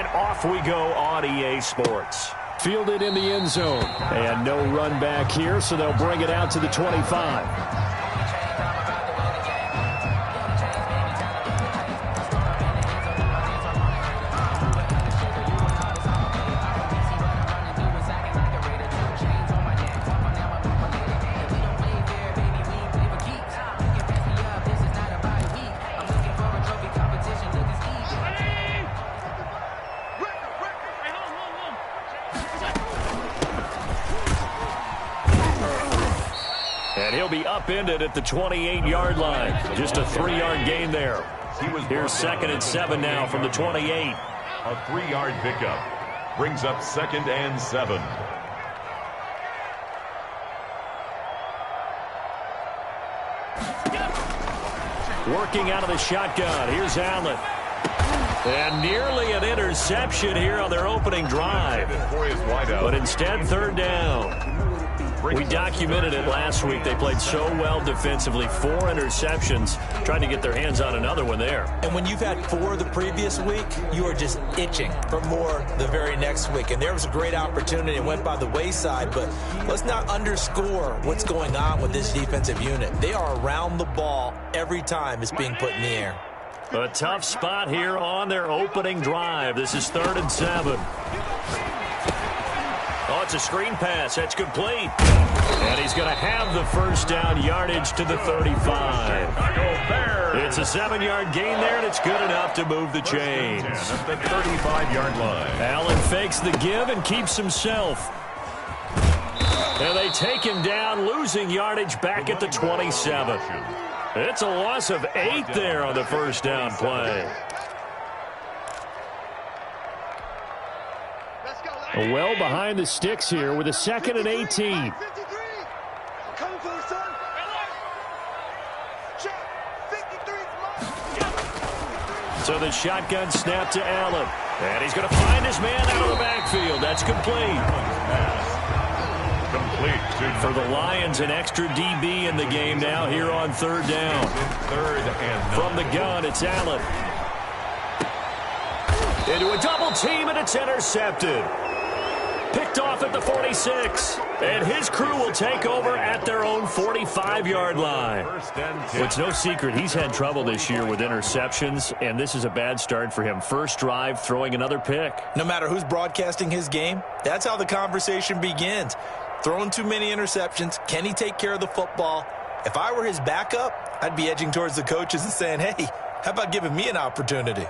And off we go on EA Sports. Fielded in the end zone. And no run back here, so they'll bring it out to the 25. And he'll be upended at the 28-yard line. Just a 3-yard gain there. Here's 2nd and 7 now from the 28. A 3-yard pickup brings up 2nd and 7. Working out of the shotgun. Here's Allen. And nearly an interception here on their opening drive. But instead, 3rd down. We documented it last week. They played so well defensively. 4 interceptions. Trying to get their hands on another one there. And when you've had 4 the previous week, you are just itching for more the very next week. And there was a great opportunity. It went by the wayside. But let's not underscore what's going on with this defensive unit. They are around the ball every time it's being put in the air. A tough spot here on their opening drive. This is 3rd and 7. Oh, it's a screen pass. That's complete. And he's going to have the first down yardage to the 35. It's a 7-yard gain there, and it's good enough to move the chains. At the 35-yard line. Allen fakes the give and keeps himself. And they take him down, losing yardage back at the 27. It's a loss of 8 there on the first down play. Well behind the sticks here with a 2nd and 18. So the shotgun snap to Allen. And he's going to find his man out of the backfield. That's complete. For the Lions, an extra DB in the game now here on 3rd down. From the gun, it's Allen. Into a double team, and it's intercepted. Picked off at the 46. And his crew will take over at their own 45-yard line. It's no secret he's had trouble this year with interceptions, and this is a bad start for him. First drive, throwing another pick. No matter who's broadcasting his game, that's how the conversation begins. Throwing too many interceptions. Can he take care of the football? If I were his backup, I'd be edging towards the coaches and saying, hey, how about giving me an opportunity?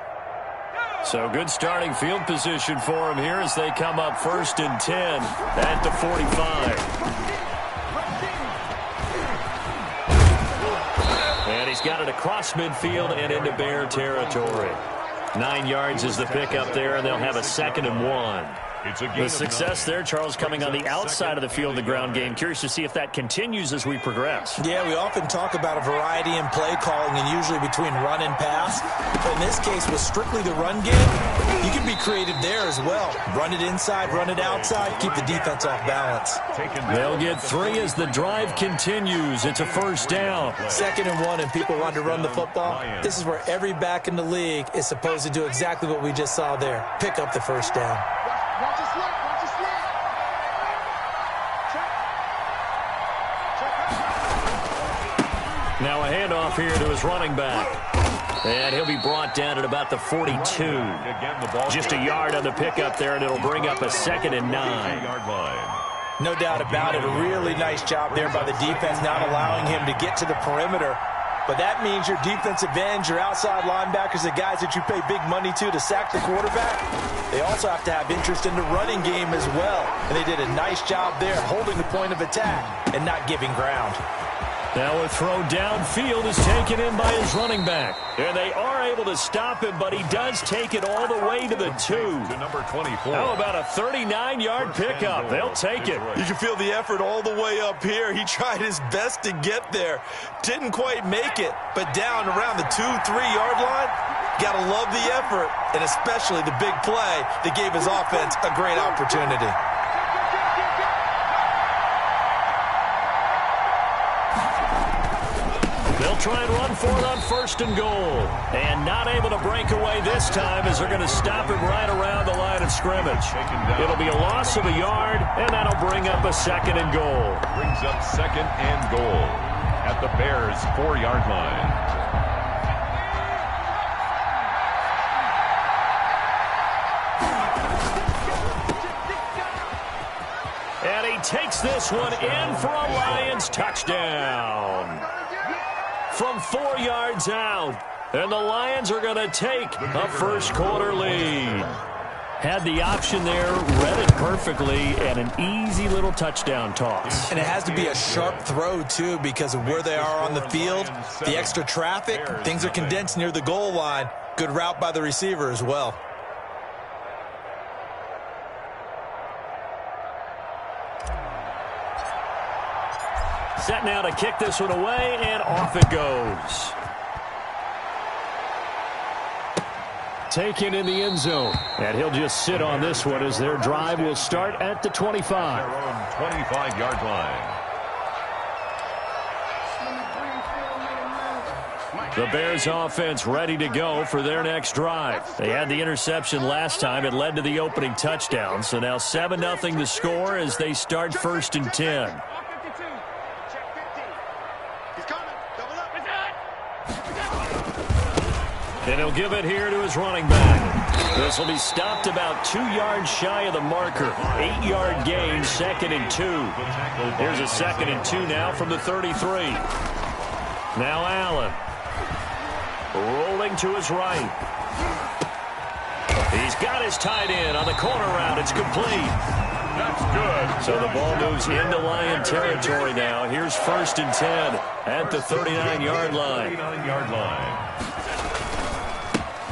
So good starting field position for him here as they come up 1st and 10 at the 45. And he's got it across midfield and into Bear territory. 9 yards is the pickup there, and they'll have a 2nd and 1. The success there, Charles, coming on the outside of the field, the ground game. Curious to see if that continues as we progress. Yeah, we often talk about a variety in play calling and usually between run and pass. But in this case, with strictly the run game, you can be creative there as well. Run it inside, run it outside, keep the defense off balance. They'll get 3 as the drive continues. It's a first down. 2nd and 1, and people want to run the football. This is where every back in the league is supposed to do exactly what we just saw there. Pick up the first down. Now a handoff here to his running back. And he'll be brought down at about the 42. Just a yard on the pickup there, and it'll bring up a 2nd and 9. No doubt about it. A really nice job there by the defense, not allowing him to get to the perimeter. But that means your defensive ends, your outside linebackers, the guys that you pay big money to sack the quarterback, they also have to have interest in the running game as well. And they did a nice job there holding the point of attack and not giving ground. Now a throw downfield is taken in by his running back. And they are able to stop him, but he does take it all the way to the 2. To number 24. How about a 39-yard pickup? They'll take it. You can feel the effort all the way up here. He tried his best to get there. Didn't quite make it, but down around the 2-3-yard line, gotta love the effort, and especially the big play that gave his offense a great opportunity. They'll try and run for it on 1st and goal. And not able to break away this time as they're going to stop him right around the line of scrimmage. It'll be a loss of a yard, and that'll bring up a 2nd and goal. Brings up 2nd and goal at the Bears' 4-yard line. And he takes this one in for a Lions touchdown. From 4 yards out. And the Lions are going to take a first-quarter lead. Had the option there, read it perfectly, and an easy little touchdown toss. And it has to be a sharp throw, too, because of where they are on the field. The extra traffic, things are condensed near the goal line. Good route by the receiver as well. Set now to kick this one away, and off it goes. Taken in the end zone. And he'll just sit on this one as their drive will start at the 25. Their own 25-yard line. The Bears offense ready to go for their next drive. They had the interception last time. It led to the opening touchdown. So now 7-0 the score as they start 1st and 10. And he'll give it here to his running back. This will be stopped about 2 yards shy of the marker. 8-yard gain, 2nd and 2. Here's a 2nd and 2 now from the 33. Now Allen. Rolling to his right. He's got his tight end on the corner route. It's complete. That's good. So the ball moves into Lion territory now. Here's 1st and 10 at the 39-yard line. 39-yard line.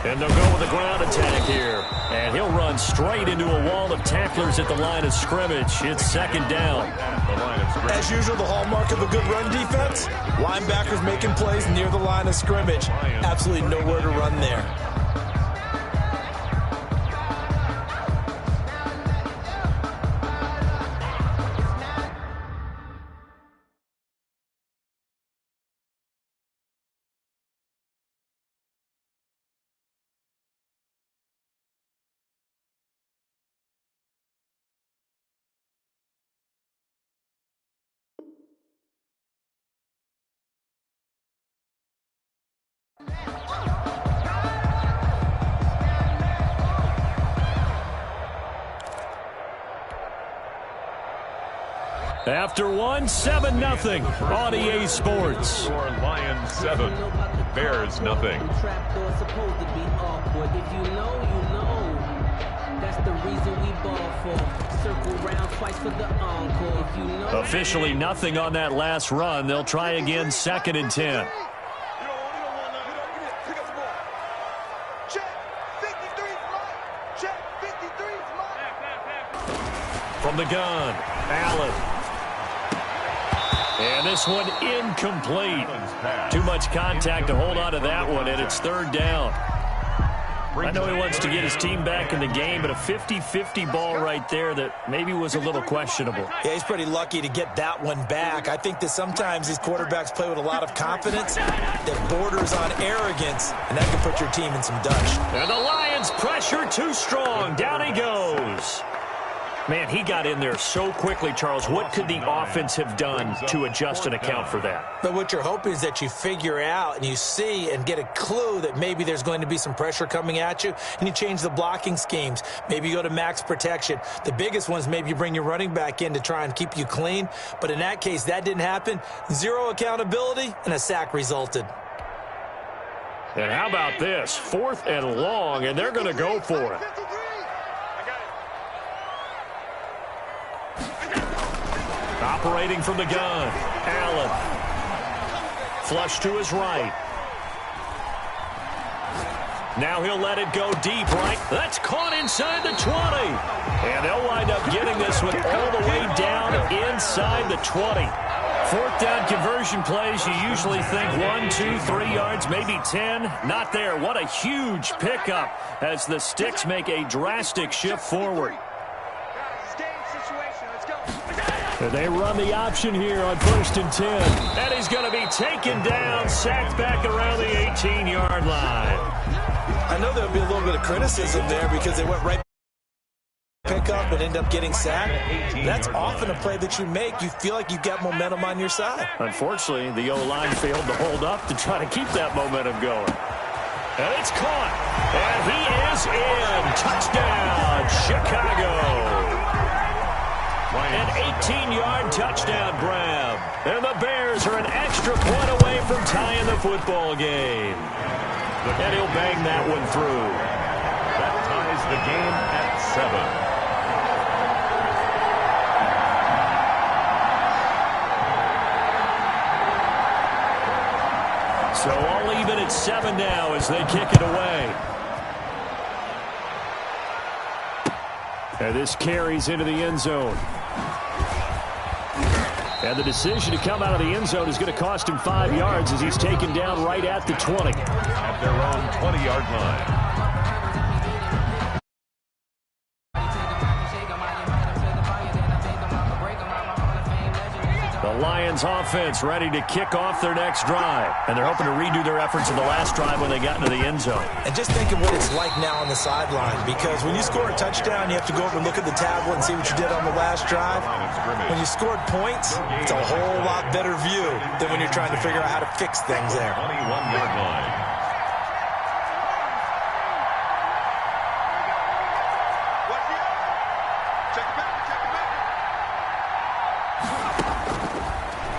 And they'll go with a ground attack here. And he'll run straight into a wall of tacklers at the line of scrimmage. It's 2nd down. As usual, the hallmark of a good run defense, linebackers making plays near the line of scrimmage. Absolutely nowhere to run there. After one, 7-0 on EA Sports. Score Lions 7, Bears nothing. Officially nothing on that last run. They'll try again, 2nd and 10. From the gun, Allen. And this one incomplete. Too much contact to hold on to that one, and it's 3rd down. I know he wants to get his team back in the game, but a 50-50 ball right there that maybe was a little questionable. Yeah, he's pretty lucky to get that one back. I think that sometimes these quarterbacks play with a lot of confidence that borders on arrogance, and that can put your team in some dutch. And the Lions pressure too strong. Down he goes. Man, he got in there so quickly, Charles. What could the offense have done to adjust and account for that? But what you're hoping is that you figure out and you see and get a clue that maybe there's going to be some pressure coming at you, and you change the blocking schemes. Maybe you go to max protection. The biggest one is maybe you bring your running back in to try and keep you clean. But in that case, that didn't happen. 0 accountability, and a sack resulted. And how about this? 4th and long, and they're going to go for it. Operating from the gun, Allen. Flush to his right. Now he'll let it go deep right. That's caught inside the 20. And they'll wind up getting this one all the way down inside the 20. 4th down conversion plays, you usually think 1, 2, 3 yards, maybe 10. Not there. What a huge pickup as the Sticks make a drastic shift forward. They run the option here on 1st and 10. And he's going to be taken down, sacked back around the 18-yard line. I know there'll be a little bit of criticism there because they went right pick up and end up getting sacked. That's often a play that you make. You feel like you've got momentum on your side. Unfortunately, the O-line failed to hold up to try to keep that momentum going. And it's caught. And he is in. Touchdown, Chicago. An 18-yard touchdown grab. And the Bears are an extra point away from tying the football game. And he'll bang that one through. That ties the game at 7. So all even at 7 now as they kick it away. And this carries into the end zone. And the decision to come out of the end zone is going to cost him 5 yards as he's taken down right at the 20. At their own 20-yard line. The Lions offense ready to kick off their next drive. And they're hoping to redo their efforts in the last drive when they got into the end zone. And just think of what it's like now on the sideline, because when you score a touchdown, you have to go over and look at the tablet and see what you did on the last drive. When you scored points, it's a whole lot better view than when you're trying to figure out how to fix things there. 21-yard line.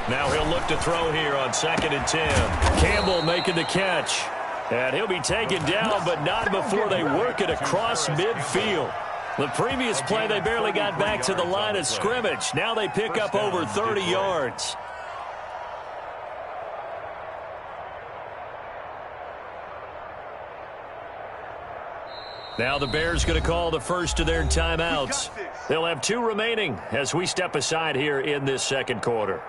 Now he'll look to throw here on 2nd and 10. Campbell making the catch. And he'll be taken down, but not before they work it across midfield. The previous play, they barely got back to the line of scrimmage. Now they pick up over 30 yards. Now the Bears going to call the first of their timeouts. They'll have 2 remaining as we step aside here in this second quarter.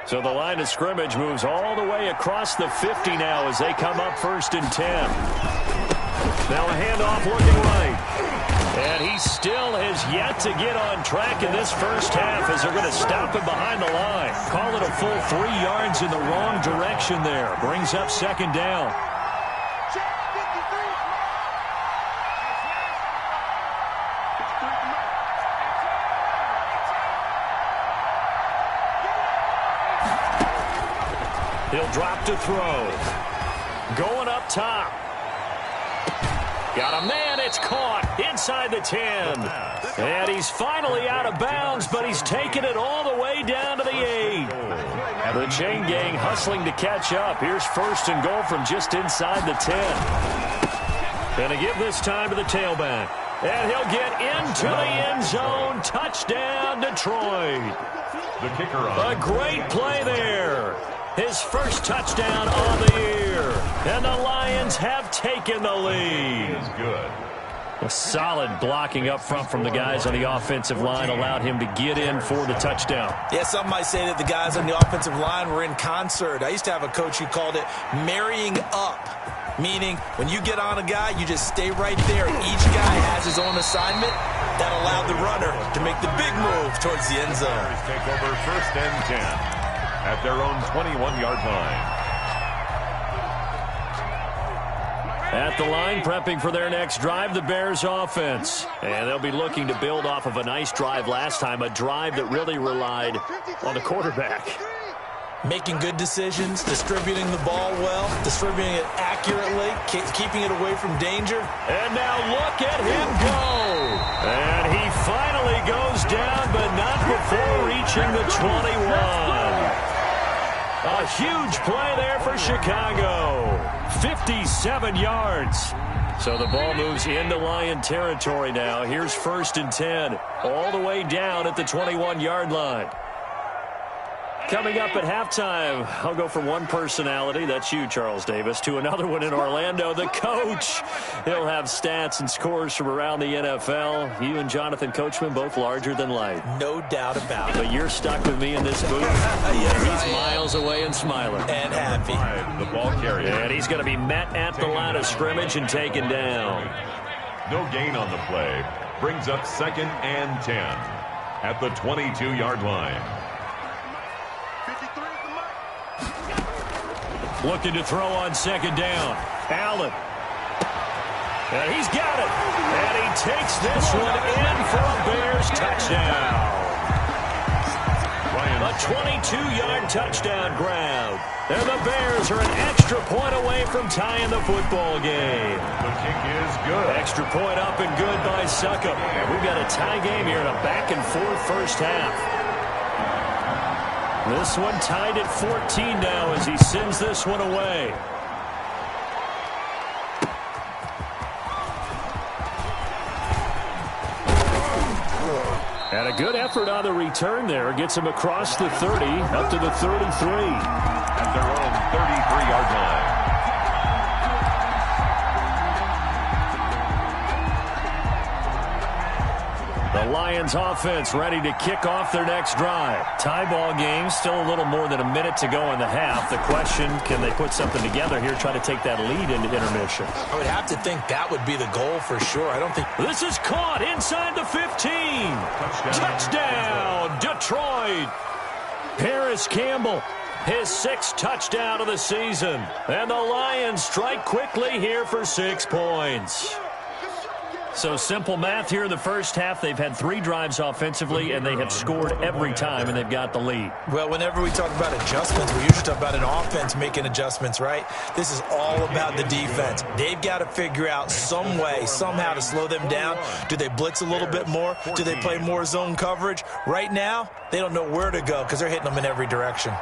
So the line of scrimmage moves all the way across the 50 now as they come up 1st and 10. Now a handoff looking right. And he still has yet to get on track in this first half as they're going to stop him behind the line. Call it a full 3 yards in the wrong direction there. Brings up 2nd down. He'll drop to throw. Going up top. Got a man. It's caught inside the 10. And he's finally out of bounds, but he's taken it all the way down to the 8. The chain gang hustling to catch up. Here's 1st and goal from just inside the 10. Going to give this time to the tailback. And he'll get into the end zone. Touchdown, Detroit. The kicker on. A great play there. His first touchdown on the year. And the Lions have taken the lead. Is good. A solid blocking up front from the guys on the offensive line allowed him to get in for the touchdown. Yeah, some might say that the guys on the offensive line were in concert. I used to have a coach who called it marrying up, meaning when you get on a guy, you just stay right there. Each guy has his own assignment. That allowed the runner to make the big move towards the end zone. Take over 1st and 10. At their own 21-yard line. At the line, prepping for their next drive, the Bears offense. And they'll be looking to build off of a nice drive last time, a drive that really relied on the quarterback. Making good decisions, distributing the ball well, distributing it accurately, keeping it away from danger. And now look at him go. And he finally goes down, but not before reaching the 21. A huge play there for Chicago. 57 yards. So the ball moves into Lion territory now. Here's 1st and 10. All the way down at the 21-yard line. Coming up at halftime, I'll go from one personality, that's you, Charles Davis, to another one in Orlando, the coach. He'll have stats and scores from around the NFL. You and Jonathan Coachman, both larger than life. No doubt about it. But you're stuck with me in this booth. Yes, he's miles away and smiling. And happy. The ball carrier. And he's going to be met at the line of scrimmage and taken down. No gain on the play. Brings up 2nd and 10 at the 22-yard line. Looking to throw on 2nd down. Allen. And he's got it. And he takes this one in for a Bears touchdown. A 22-yard touchdown grab. And the Bears are an extra point away from tying the football game. The kick is good. Extra point up and good by Succop. And we've got a tie game here in a back-and-forth first half. This one tied at 14 now as he sends this one away. And a good effort on the return there. Gets him across the 30, up to the 33. At their own 33-yard line. The Lions offense ready to kick off their next drive. Tie ball game, still a little more than a minute to go in the half. The question, can they put something together here, try to take that lead into intermission? I would have to think that would be the goal for sure. I don't think... This is caught inside the 15. Touchdown, Detroit. Harris Campbell, his 6th touchdown of the season. And the Lions strike quickly here for 6 points. So simple math here in the first half. They've had 3 drives offensively, and they have scored every time, and they've got the lead. Well, whenever we talk about adjustments, we usually talk about an offense making adjustments, right? This is all about the defense. They've got to figure out some way, somehow to slow them down. Do they blitz a little bit more? Do they play more zone coverage? Right now, they don't know where to go because they're hitting them in every direction.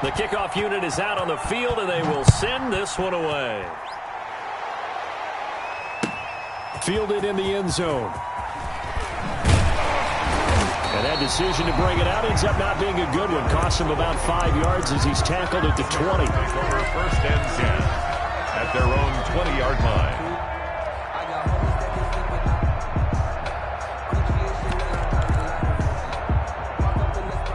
The kickoff unit is out on the field, and they will send this one away. Fielded in the end zone. And that decision to bring it out ends up not being a good one. Costs him about 5 yards as he's tackled at the 20. Over 1st and 10 at their own 20-yard line.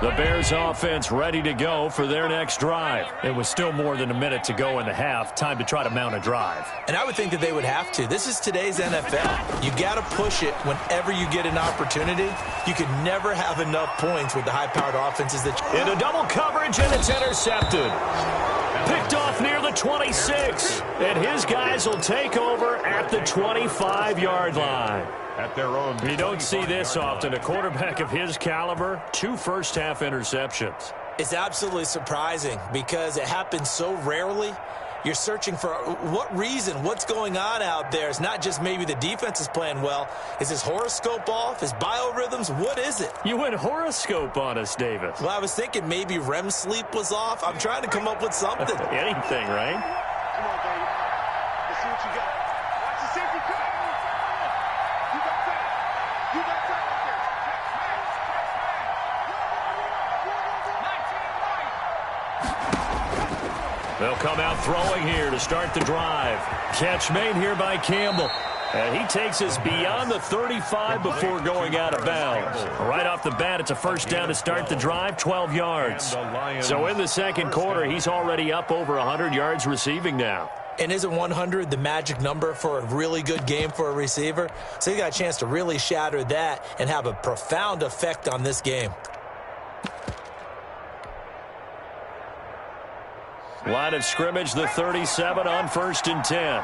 The Bears offense ready to go for their next drive. It was still more than a minute to go in the half. Time to try to mount a drive. And I would think that they would have to. This is today's NFL. You got to push it whenever you get an opportunity. You can never have enough points with the high-powered offenses that you... Into double coverage, and it's intercepted. Picked off near the 26. And his guys will take over at the 25-yard line. At their own. You don't see this often. A quarterback of his caliber, 2 first-half interceptions. It's absolutely surprising because it happens so rarely. You're searching for what reason, what's going on out there. It's not just maybe the defense is playing well. Is his horoscope off? His biorhythms? What is it? You went horoscope on us, Davis. Well, I was thinking maybe REM sleep was off. I'm trying to come up with something. Anything, right? Come on, baby. Let's see what you got. Watch the safety cut. You got that. You got that. They'll come out throwing here to start the drive. Catch made here by Campbell. And he takes us beyond the 35 before going out of bounds. Right off the bat, it's a first down to start the drive, 12 yards. So in the second quarter, he's already up over 100 yards receiving now. And isn't 100 the magic number for a really good game for a receiver? So he got a chance to really shatter that and have a profound effect on this game. Line of scrimmage, the 37 on 1st and 10.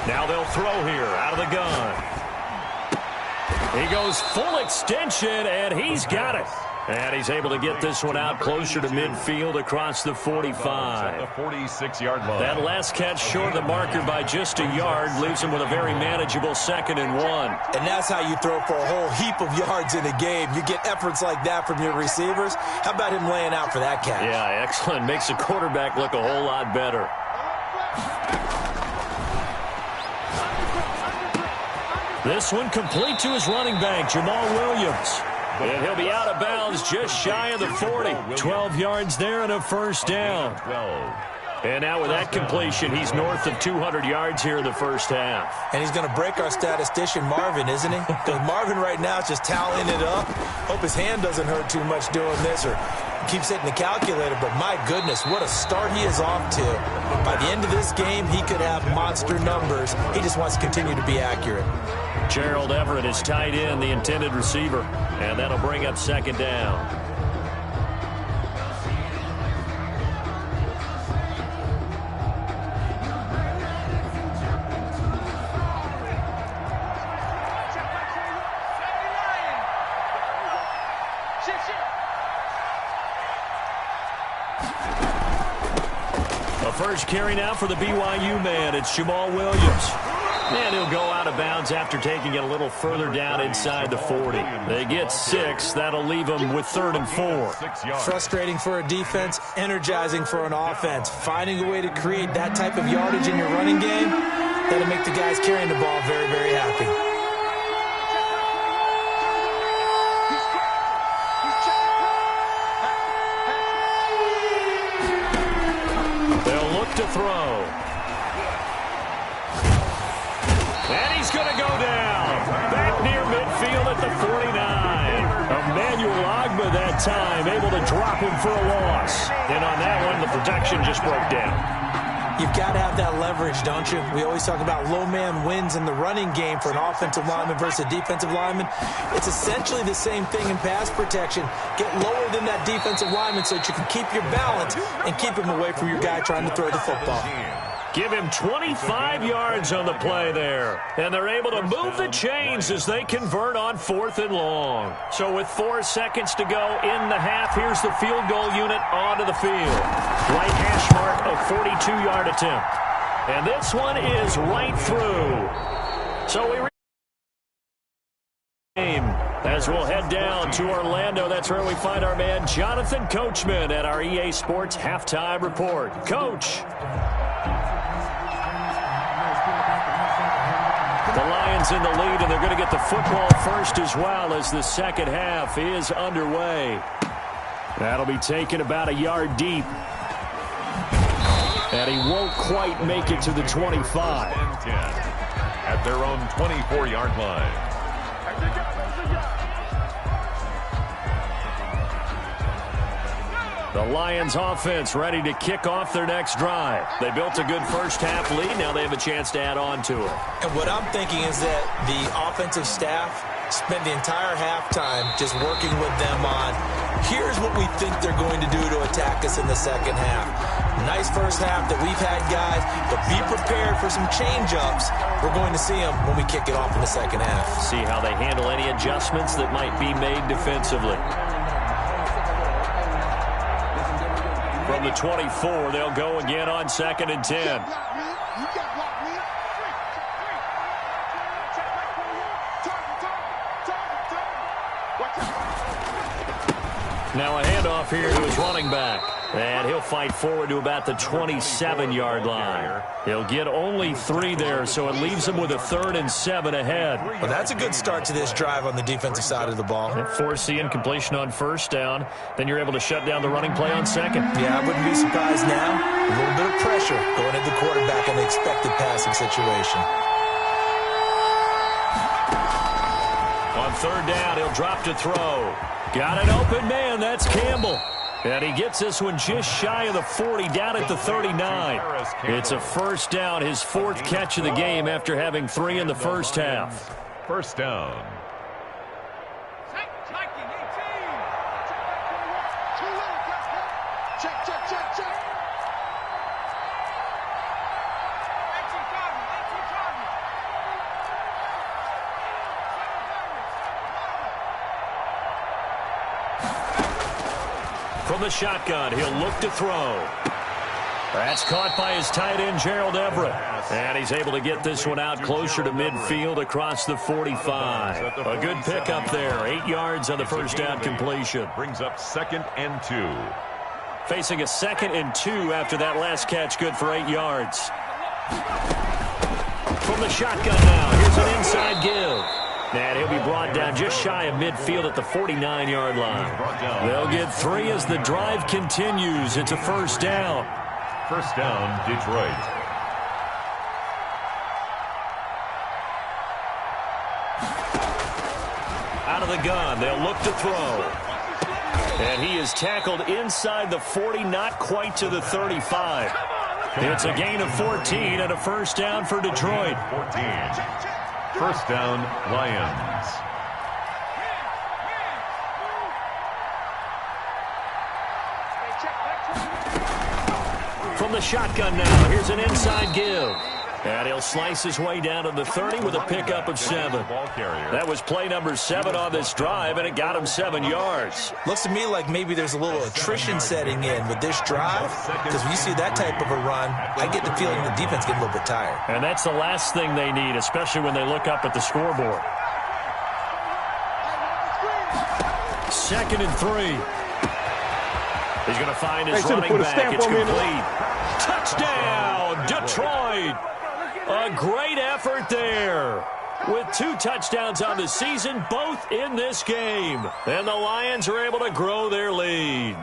Now they'll throw here out of the gun. He goes full extension, and he's got it. And he's able to get this one out closer to midfield across the 45. The 46-yard line. That last catch short of the marker by just a yard leaves him with a very manageable 2nd and 1. And that's how you throw for a whole heap of yards in a game. You get efforts like that from your receivers. How about him laying out for that catch? Yeah, excellent. Makes the quarterback look a whole lot better. This one complete to his running back, Jamal Williams. And he'll be out of bounds just shy of the 40. 12 yards there and a first down. And now with that completion, he's north of 200 yards here in the first half. And he's going to break our statistician, Marvin, isn't he? Because Marvin right now is just tallying it up. Hope his hand doesn't hurt too much doing this or keeps hitting the calculator. But my goodness, what a start he is off to. By the end of this game, he could have monster numbers. He just wants to continue to be accurate. Gerald Everett is tight end, the intended receiver. And that'll bring up 2nd down. A first carry now for the BYU man. It's Jamal Williams. And he'll go out of bounds after taking it a little further down inside the 40. They get 6. That'll leave them with 3rd and 4. Frustrating for a defense, energizing for an offense. Finding a way to create that type of yardage in your running game, that'll make the guys carrying the ball very, very happy. They'll look to throw. And he's going to go down. Back near midfield at the 49. Emmanuel Ogba that time, able to drop him for a loss. And on that one, the protection just broke down. You've got to have that leverage, don't you? We always talk about low man wins in the running game for an offensive lineman versus a defensive lineman. It's essentially the same thing in pass protection. Get lower than that defensive lineman so that you can keep your balance and keep him away from your guy trying to throw the football. Give him 25 yards on the play there. And they're able to move the chains as they convert on 4th and long. So with 4 seconds to go in the half, here's the field goal unit onto the field. Right hash mark, a 42-yard attempt. And this one is right through. So we as we'll head down to Orlando. That's where we find our man Jonathan Coachman at our EA Sports Halftime Report. Coach. The Lions in the lead, and they're going to get the football first as well as the second half is underway. That'll be taken about a yard deep. And he won't quite make it to the 25. 10 at their own 24-yard line. The Lions offense ready to kick off their next drive. They built a good first half lead. Now they have a chance to add on to it. And what I'm thinking is that the offensive staff spent the entire halftime just working with them on, here's what we think they're going to do to attack us in the second half. Nice first half that we've had, guys, but be prepared for some change-ups. We're going to see them when we kick it off in the second half. See how they handle any adjustments that might be made defensively. From the 24, they'll go again on 2nd and 10. Now a handoff here to his running back. And he'll fight forward to about the 27-yard line. He'll get only 3 there, so it leaves him with a 3rd and 7 ahead. Well, that's a good start to this drive on the defensive side of the ball. Force the incompletion on first down. Then you're able to shut down the running play on second. Yeah, I wouldn't be surprised now. A little bit of pressure going at the quarterback in the expected passing situation. On 3rd down, he'll drop to throw. Got an open man. That's Campbell. And he gets this one just shy of the 40, down at the 39. It's a first down, his 4th catch of the game after having 3 in the first half. First down. From the shotgun, he'll look to throw. That's caught by his tight end, Gerald Everett. And he's able to get this one out closer to midfield across the 45. A good pickup there. 8 yards on the first down completion. Brings up 2nd and 2. Facing a 2nd and 2 after that last catch, good for 8 yards. From the shotgun now, here's an inside give. And he'll be brought down just shy of midfield at the 49-yard line. They'll get 3 as the drive continues. It's a first down. First down, Detroit. Out of the gun, they'll look to throw. And he is tackled inside the 40, not quite to the 35. It's a gain of 14 and a first down for Detroit. 14. First down, Lions. From the shotgun now, here's an inside give. And he'll slice his way down to the 30 with a pickup of 7. That was play number 7 on this drive, and it got him 7 yards. Looks to me like maybe there's a little attrition setting in with this drive, because when you see that type of a run, I get the feeling the defense getting a little bit tired. And that's the last thing they need, especially when they look up at the scoreboard. 2nd and 3. He's going to find his running back. It's complete. Touchdown, Detroit. A great effort there. With 2 touchdowns on the season, both in this game. And the Lions are able to grow their lead.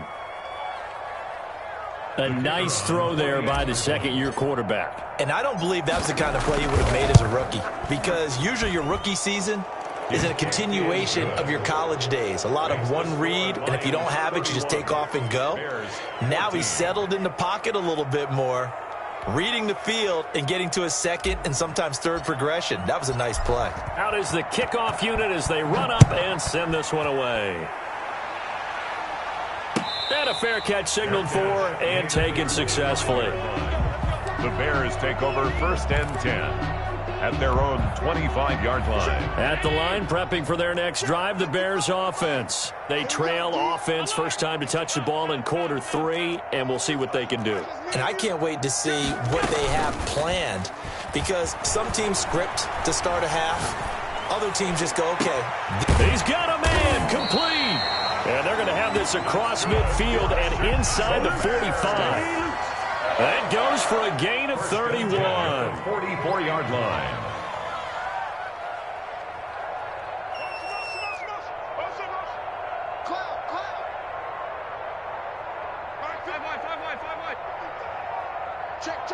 A nice throw there by the second-year quarterback. And I don't believe that's the kind of play you would have made as a rookie, because usually your rookie season is a continuation of your college days. A lot of one read, and if you don't have it, you just take off and go. Now he's settled in the pocket a little bit more, reading the field and getting to a second and sometimes third progression. That was a nice play. Out is the kickoff unit as they run up and send this one away. And a fair catch signaled for and taken successfully. The Bears take over 1st and 10. At their own 25-yard line. At the line, prepping for their next drive, the Bears offense. They trail offense, first time to touch the ball in quarter 3, and we'll see what they can do. And I can't wait to see what they have planned, because some teams script to start a half. Other teams just go, okay. He's got a man, complete. And they're going to have this across midfield and inside the 45. That goes for a gain of 31. 44-yard line. Check.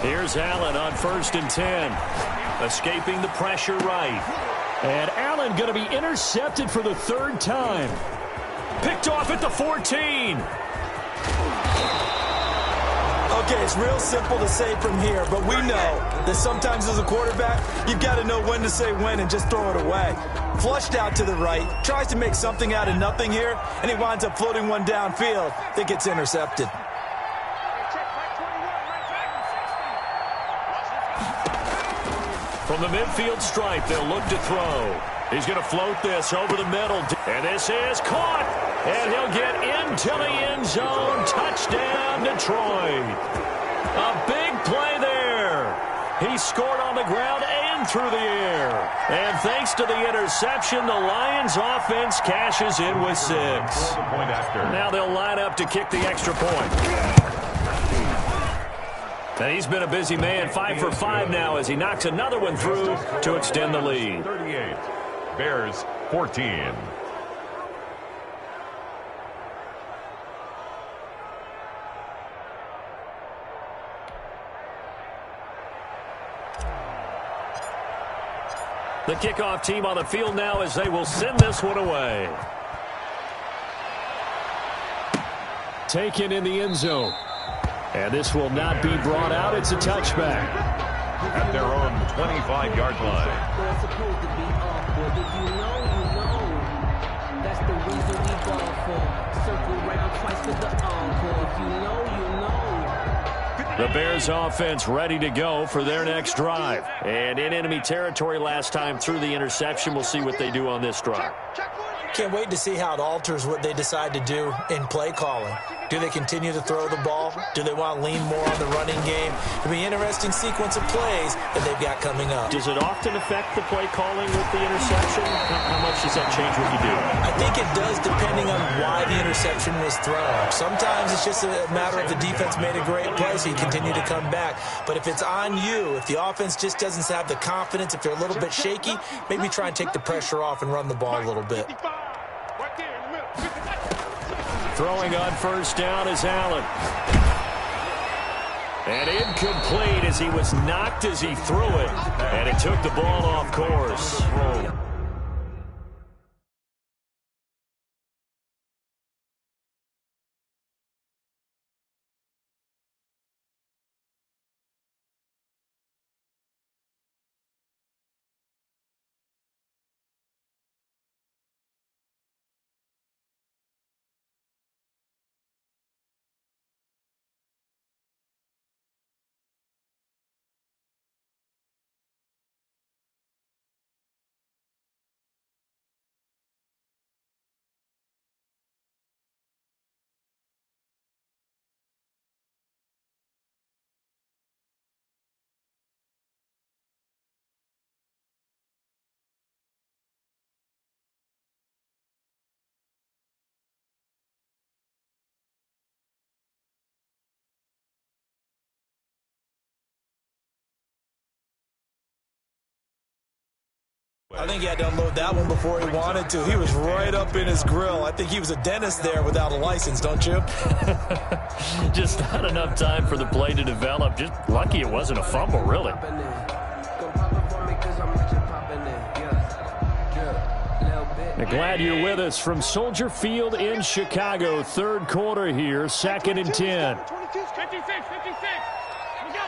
Here's Allen on 1st and 10. Escaping the pressure right. And Allen going to be intercepted for the 3rd time. Picked off at the 14. Okay, it's real simple to say from here, but we know that sometimes as a quarterback, you've got to know when to say when and just throw it away. Flushed out to the right, tries to make something out of nothing here, and he winds up floating one downfield that gets intercepted. From the midfield stripe, they'll look to throw. He's going to float this over the middle. And this is caught. And he'll get into the end zone. Touchdown, Detroit. A big play there. He scored on the ground and through the air. And thanks to the interception, the Lions offense cashes in with 6. Now they'll line up to kick the extra point. And he's been a busy man, 5 for 5 now as he knocks another one through to extend the lead. 38. Bears 14. The kickoff team on the field now as they will send this one away. Taken in the end zone. And this will not be brought out. It's a touchback. At their own 25-yard line. They're supposed to be up, but if you know, you know. That's the reason we ball for. Circle round twice for the encore. If you know, you know. The Bears offense ready to go for their next drive. And in enemy territory last time through the interception. We'll see what they do on this drive. Can't wait to see how it alters what they decide to do in play calling. Do they continue to throw the ball? Do they want to lean more on the running game? It'll be an interesting sequence of plays that they've got coming up. Does it often affect the play calling with the interception? How much does that change what you do? I think it does depending on why the interception was thrown. Sometimes it's just a matter of the defense made a great play, so you continue to come back. But if it's on you, if the offense just doesn't have the confidence, if they're a little bit shaky, maybe try and take the pressure off and run the ball a little bit. Throwing on first down is Allen. And incomplete as he was knocked as he threw it. And it took the ball off course. I think he had to unload that one before he wanted to. He was right up in his grill. I think he was a dentist there without a license, don't you? Just not enough time for the play to develop. Just lucky it wasn't a fumble, really. Glad you're with us from Soldier Field in Chicago. Third quarter here, 2nd and 10. 56, 56. Here we go.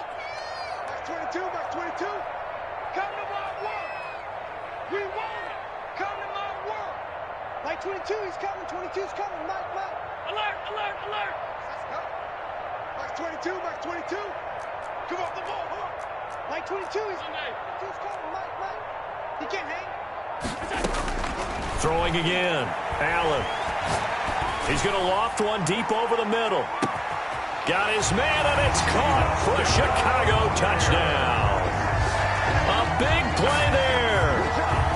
Max 22, Max 22. Come to my world. We want it. Come to my world. Mike 22, he's coming. 22's coming. Mike. Alert. Let's go. Max 22, Max 22. Come on, the ball. Come on. Mike 22, he's coming. Mike. He can't hang. Throwing again. Allen. He's going to loft one deep over the middle. Got his man, and it's caught for a Chicago touchdown. A big play there.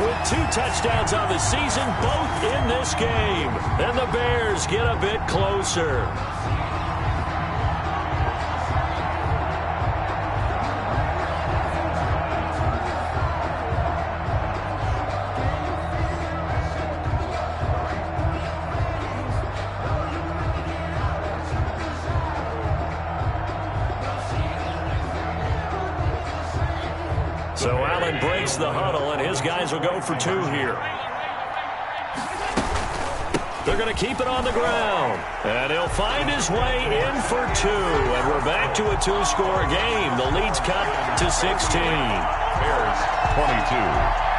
With 2 touchdowns on the season, both in this game. And the Bears get a bit closer. So Allen breaks the huddle, and his guys will go for 2 here. They're going to keep it on the ground. And he'll find his way in for 2. And we're back to a 2-score game. The lead's cut to 16. Bears 22.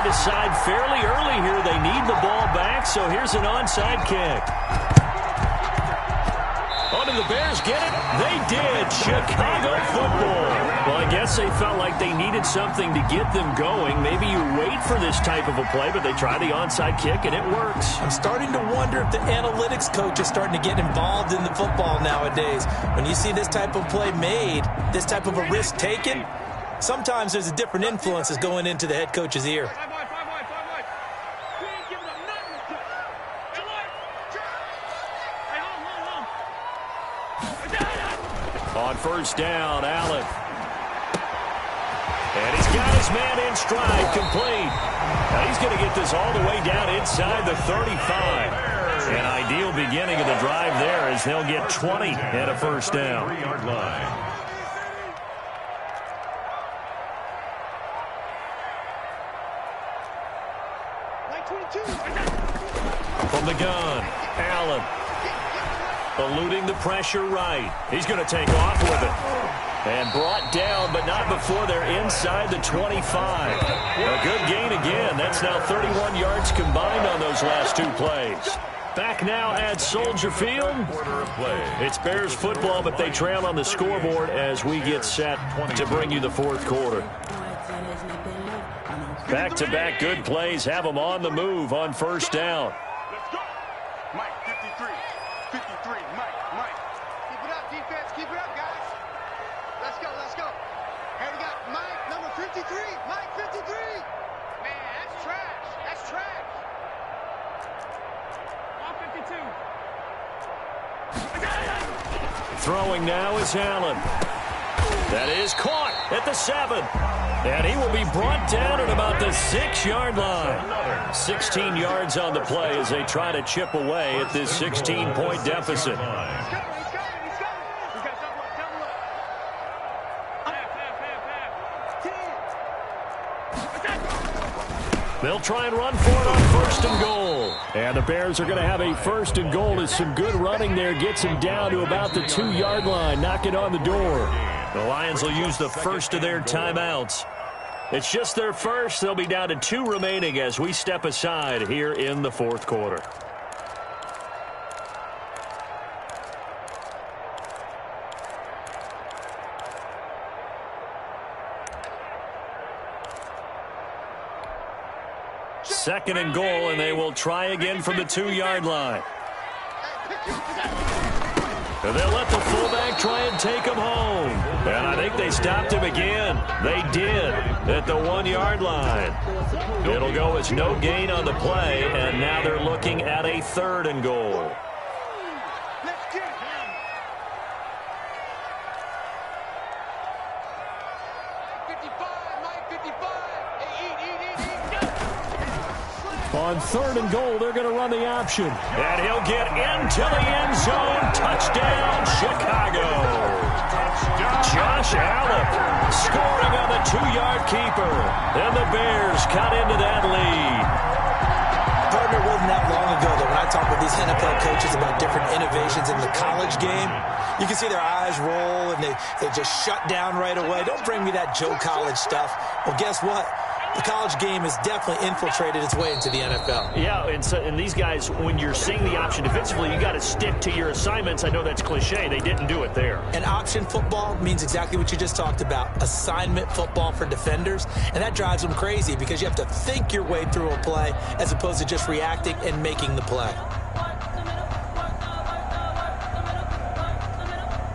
Decide fairly early here they need the ball back, so here's an onside kick. Oh, did the Bears get it? They did. Chicago football. Well, I guess they felt like they needed something to get them going. Maybe you wait for this type of a play, but they try the onside kick, and it works. I'm starting to wonder if the analytics coach is starting to get involved in the football nowadays. When you see this type of play made, this type of a risk taken, sometimes there's a different influence that's going into the head coach's ear. On first down, Allen. And he's got his man in stride, complete. Now he's going to get this all the way down inside the 35. An ideal beginning of the drive there as they'll get 20 and a first down. 3-yard line. From the gun, Allen. Eluding the pressure right. He's going to take off with it. And brought down, but not before they're inside the 25. A good gain again. That's now 31 yards combined on those last two plays. Back now at Soldier Field. It's Bears football, but they trail on the scoreboard as we get set to bring you the fourth quarter. Back-to-back good plays have them on the move on first down. Let's go. Mike, 53. 53. Mike. Keep it up, defense. Keep it up, guys. Let's go. Hey, we got Mike, number 53. Mike, 53. Man, that's trash. All 52. Throwing now is Allen. That is caught at the 7. And he will be brought down at about the 6-yard line. 16 yards on the play as they try to chip away at this 16-point deficit. He's coming. He's got double up. Half. They'll try and run for it on first and goal. And the Bears are going to have a first and goal as some good running there gets him down to about the 2-yard line. Knock it on the door. The Lions will use the first of their timeouts. It's just their first. They'll be down to 2 remaining as we step aside here in the fourth quarter. Second and goal, and they will try again from the 2-yard line. And they'll let the fullback try and take him home. And I think they stopped him again. They did at the 1-yard line. It'll go as no gain on the play, and now they're looking at a third and goal. On third and goal, they're going to run the option. And he'll get into the end zone. Touchdown, Chicago. Josh Allen scoring on the 2-yard keeper. And the Bears cut into that lead. Partner, it wasn't that long ago that when I talk with these NFL coaches about different innovations in the college game, you can see their eyes roll and they just shut down right away. Don't bring me that Joe College stuff. Well, guess what? The college game has definitely infiltrated its way into the NFL. Yeah, and these guys, when you're seeing the option defensively, you got to stick to your assignments. I know that's cliche. They didn't do it there. And option football means exactly what you just talked about, assignment football for defenders. And that drives them crazy because you have to think your way through a play as opposed to just reacting and making the play.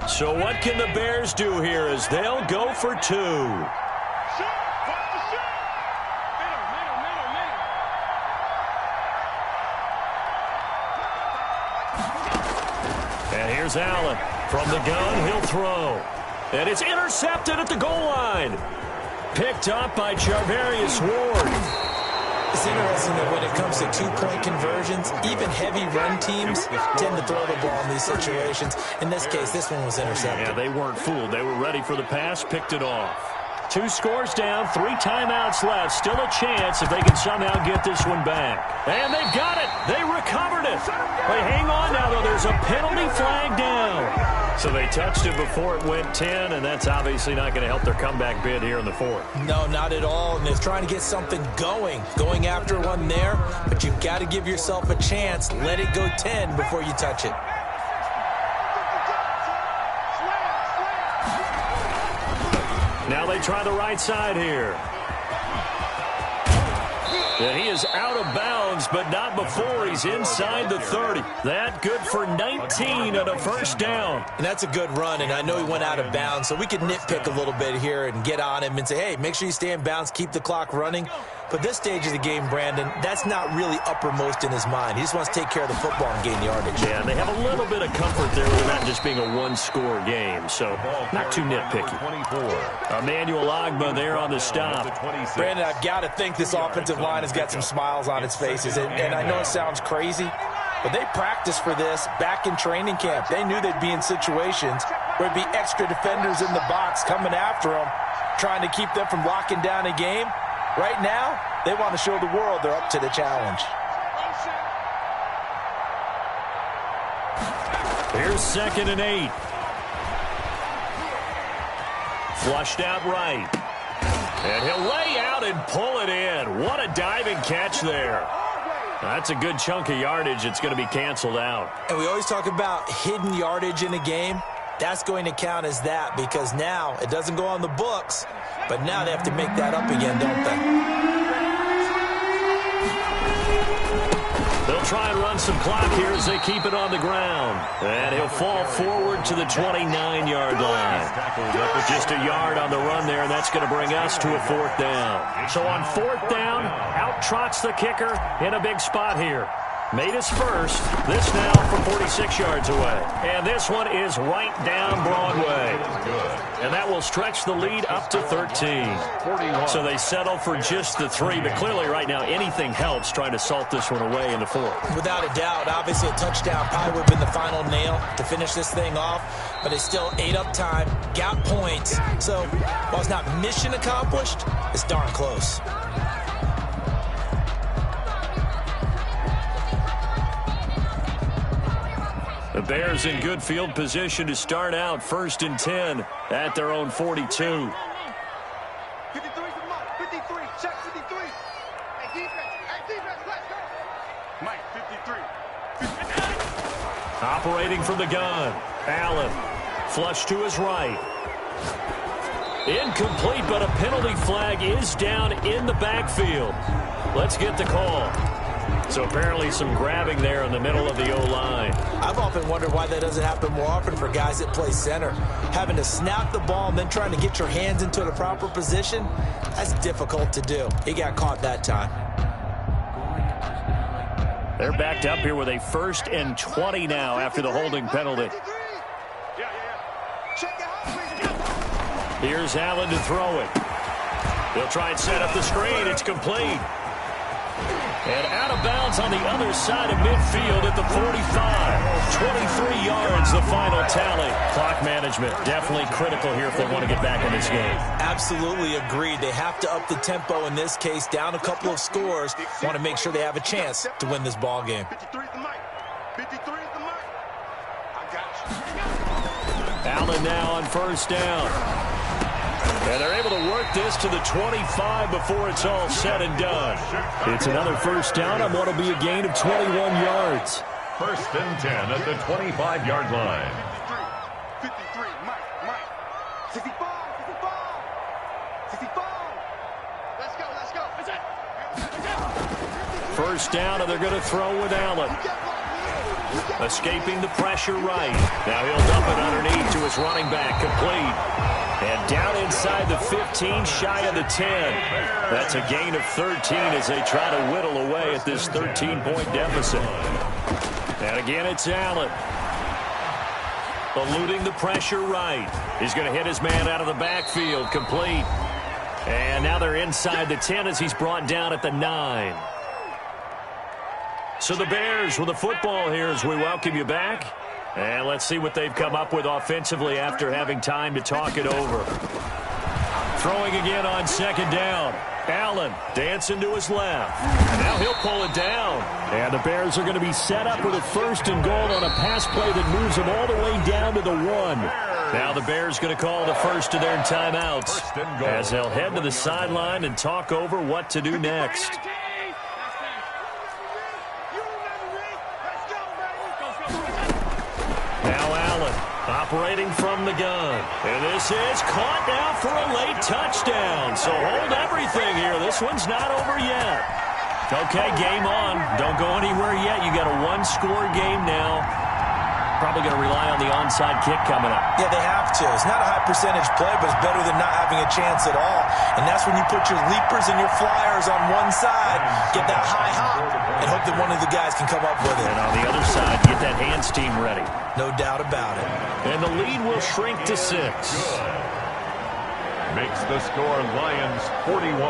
So what can the Bears do here as they'll go for 2? Here's Allen. From the gun, he'll throw. And it's intercepted at the goal line. Picked up by Charvarius Ward. It's interesting that when it comes to 2-point conversions, even heavy run teams tend to throw the ball in these situations. In this case, this one was intercepted. Yeah, they weren't fooled. They were ready for the pass, picked it off. 2 scores down, 3 timeouts left. Still a chance if they can somehow get this one back. And they've got it. They recovered it. They hang on now, though. There's a penalty flag down. So they touched it before it went 10, and that's obviously not going to help their comeback bid here in the fourth. No, not at all. And they're trying to get something going after one there. But you've got to give yourself a chance. Let it go 10 before you touch it. Now they try the right side here. And he is out of bounds, but not before he's inside the 30. That good for 19 and a first down. And that's a good run, and I know he went out of bounds, so we could nitpick a little bit here and get on him and say, hey, make sure you stay in bounds, keep the clock running. But this stage of the game, Brandon, that's not really uppermost in his mind. He just wants to take care of the football and gain yardage. Yeah, and they have a little bit of comfort there with not just being a one-score game, so not too nitpicky. Emmanuel Ogbah there on the stop. Brandon, I've got to think this offensive line has got some smiles on its faces, and I know it sounds crazy, but they practiced for this back in training camp. They knew they'd be in situations where it'd be extra defenders in the box coming after them, trying to keep them from locking down a game. Right now, they want to show the world they're up to the challenge. Here's 2nd and 8. Flushed out right. And he'll lay out and pull it in. What a diving catch there. That's a good chunk of yardage. It's going to be canceled out. And we always talk about hidden yardage in a game. That's going to count as that because now it doesn't go on the books, but now they have to make that up again, don't they? They'll try and run some clock here as they keep it on the ground. And he'll fall forward to the 29-yard line. Just a yard on the run there, and that's going to bring us to a 4th down. So on 4th down, out trots the kicker in a big spot here. Made his first. This now from 46 yards away. And this one is right down Broadway. And that will stretch the lead up to 13. So they settle for just the 3. But clearly right now anything helps trying to salt this one away in the 4th. Without a doubt. Obviously a touchdown probably would have been the final nail to finish this thing off. But they still ate up time, got points. So while it's not mission accomplished, it's darn close. The Bears in good field position to start out 1st and 10 at their own 42. 53 for Mike. 53. Check 53. Hey, defense, let's go. Mike, 53. Operating from the gun. Allen. Flush to his right. Incomplete, but a penalty flag is down in the backfield. Let's get the call. So apparently some grabbing there in the middle of the O-line. I've often wondered why that doesn't happen more often for guys that play center. Having to snap the ball and then trying to get your hands into the proper position, that's difficult to do. He got caught that time. They're backed up here with a 1st and 20 now after the holding penalty. Here's Allen to throw it. He'll try and set up the screen. It's complete. And out of bounds on the other side of midfield at the 45. 23 yards, the final tally. Clock management definitely critical here if they want to get back in this game. Absolutely agreed. They have to up the tempo in this case, down a couple of scores. Want to make sure they have a chance to win this ball game. 53 is the mic. 53 is the mic. I got you. Allen now on 1st down. And they're able to work this to the 25 before it's all said and done. It's another 1st down on what will be a gain of 21 yards. 1st and 10 at the 25-yard line. 53, Mike. 65. 65. Let's go. That's it. 1st down, and they're going to throw with Allen. Escaping the pressure right. Now he'll dump it underneath to his running back. Complete. And down inside the 15, shy of the 10. That's a gain of 13 as they try to whittle away at this 13-point deficit. And again, it's Allen. Eluding the pressure right. He's going to hit his man out of the backfield. Complete. And now they're inside the 10 as he's brought down at the 9. So the Bears with the football here as we welcome you back. And let's see what they've come up with offensively after having time to talk it over. Throwing again on 2nd down. Allen dancing to his left. Now he'll pull it down. And the Bears are going to be set up with a 1st and goal on a pass play that moves them all the way down to the 1. Now the Bears going to call the first of their timeouts as they'll head to the sideline and talk over what to do next. Operating from the gun. And this is caught now for a late touchdown. So hold everything here. This one's not over yet. Okay, game on. Don't go anywhere yet. You got a 1-score game now. Probably going to rely on the onside kick coming up. Yeah, they have to. It's not a high percentage play, but it's better than not having a chance at all. And that's when you put your leapers and your flyers on one side, get that high hop, and hope that one of the guys can come up with it. And on the other side, get that hands team ready. No doubt about it. And the lead will shrink to 6. Makes the score Lions 41,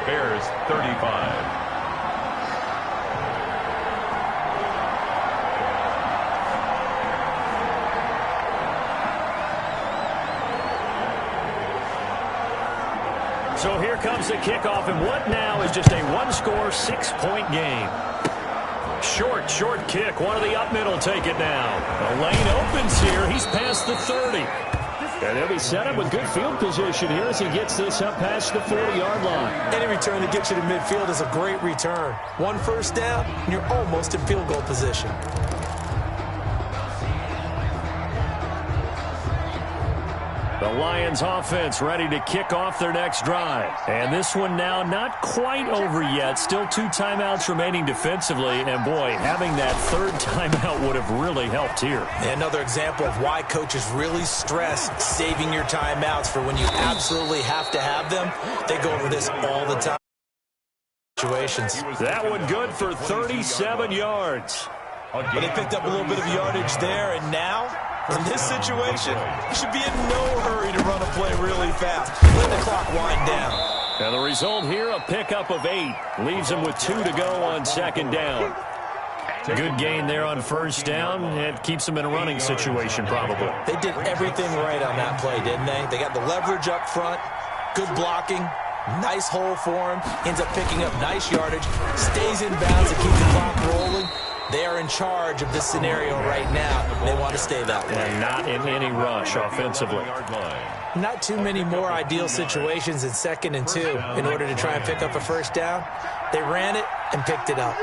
Bears 35. So here comes the kickoff, and what now is just a 1-score, 6-point game. Short kick. One of the up middle take it now. The lane opens here. He's past the 30. And he'll be set up with good field position here as he gets this up past the 40-yard line. Any return to get you to midfield is a great return. One first down, and you're almost in field goal position. The Lions offense ready to kick off their next drive. And this one now not quite over yet. Still 2 timeouts remaining defensively. And, boy, having that third timeout would have really helped here. Another example of why coaches really stress saving your timeouts for when you absolutely have to have them. They go over this all the time. Situations. That one good for 37 yards. But they picked up a little bit of yardage there, and now, in this situation, you should be in no hurry to run a play really fast. Let the clock wind down. And the result here, a pickup of 8. Leaves them with 2 to go on second down. Good gain there on first down. It keeps them in a running situation, probably. They did everything right on that play, didn't they? They got the leverage up front, good blocking, nice hole for him, ends up picking up nice yardage, stays in bounds to keep the clock rolling. They are in charge of this scenario right now. They want to stay that way. And not in any rush offensively. Not too many more ideal situations in 2nd and 2 in order to try and pick up a first down. They ran it and picked it up.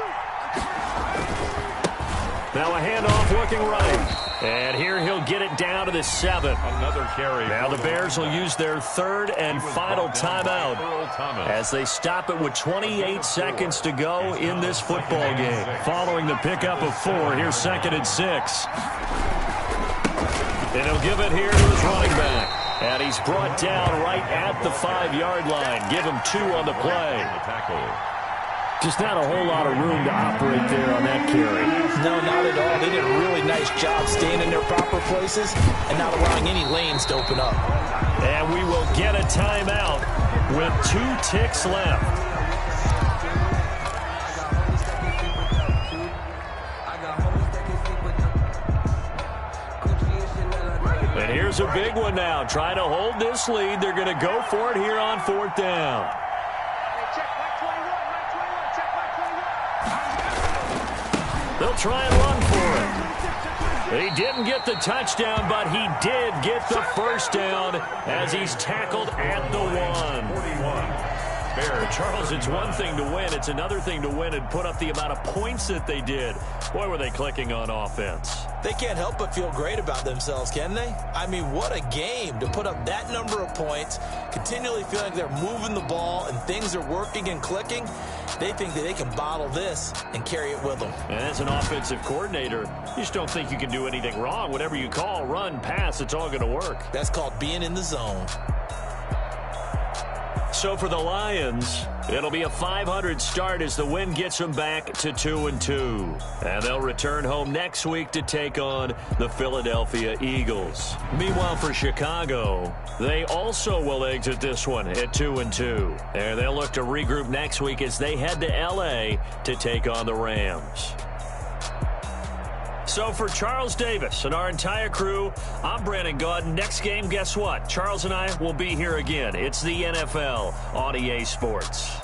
Now a handoff looking right. And here he'll get it down to the 7. Another carry. Now the Bears will use their 3rd and final timeout as they stop it with 28 seconds to go in this football game. Following the pickup of 4, here's 2nd and 6. And he'll give it here to his running back. And he's brought down right at the 5-yard line. Give him 2 on the play. Just not a whole lot of room to operate there on that carry. No, not at all. They did a really nice job staying in their proper places and not allowing any lanes to open up. And we will get a timeout with 2 ticks left. And here's a big one now. Trying to hold this lead. They're going to go for it here on 4th down. They'll try and run for it. He didn't get the touchdown, but he did get the first down as he's tackled at the 1. Charles, it's one thing to win. It's another thing to win and put up the amount of points that they did. Boy, were they clicking on offense. They can't help but feel great about themselves, can they? I mean, what a game to put up that number of points, continually feeling like they're moving the ball and things are working and clicking. They think that they can bottle this and carry it with them. And as an offensive coordinator, you just don't think you can do anything wrong. Whatever you call, run, pass, it's all going to work. That's called being in the zone. So for the Lions, it'll be a .500 start as the win gets them back to 2-2. And they'll return home next week to take on the Philadelphia Eagles. Meanwhile, for Chicago, they also will exit this one at 2-2. And they'll look to regroup next week as they head to L.A. to take on the Rams. So for Charles Davis and our entire crew, I'm Brandon Gaudin. Next game, guess what? Charles and I will be here again. It's the NFL on EA Sports.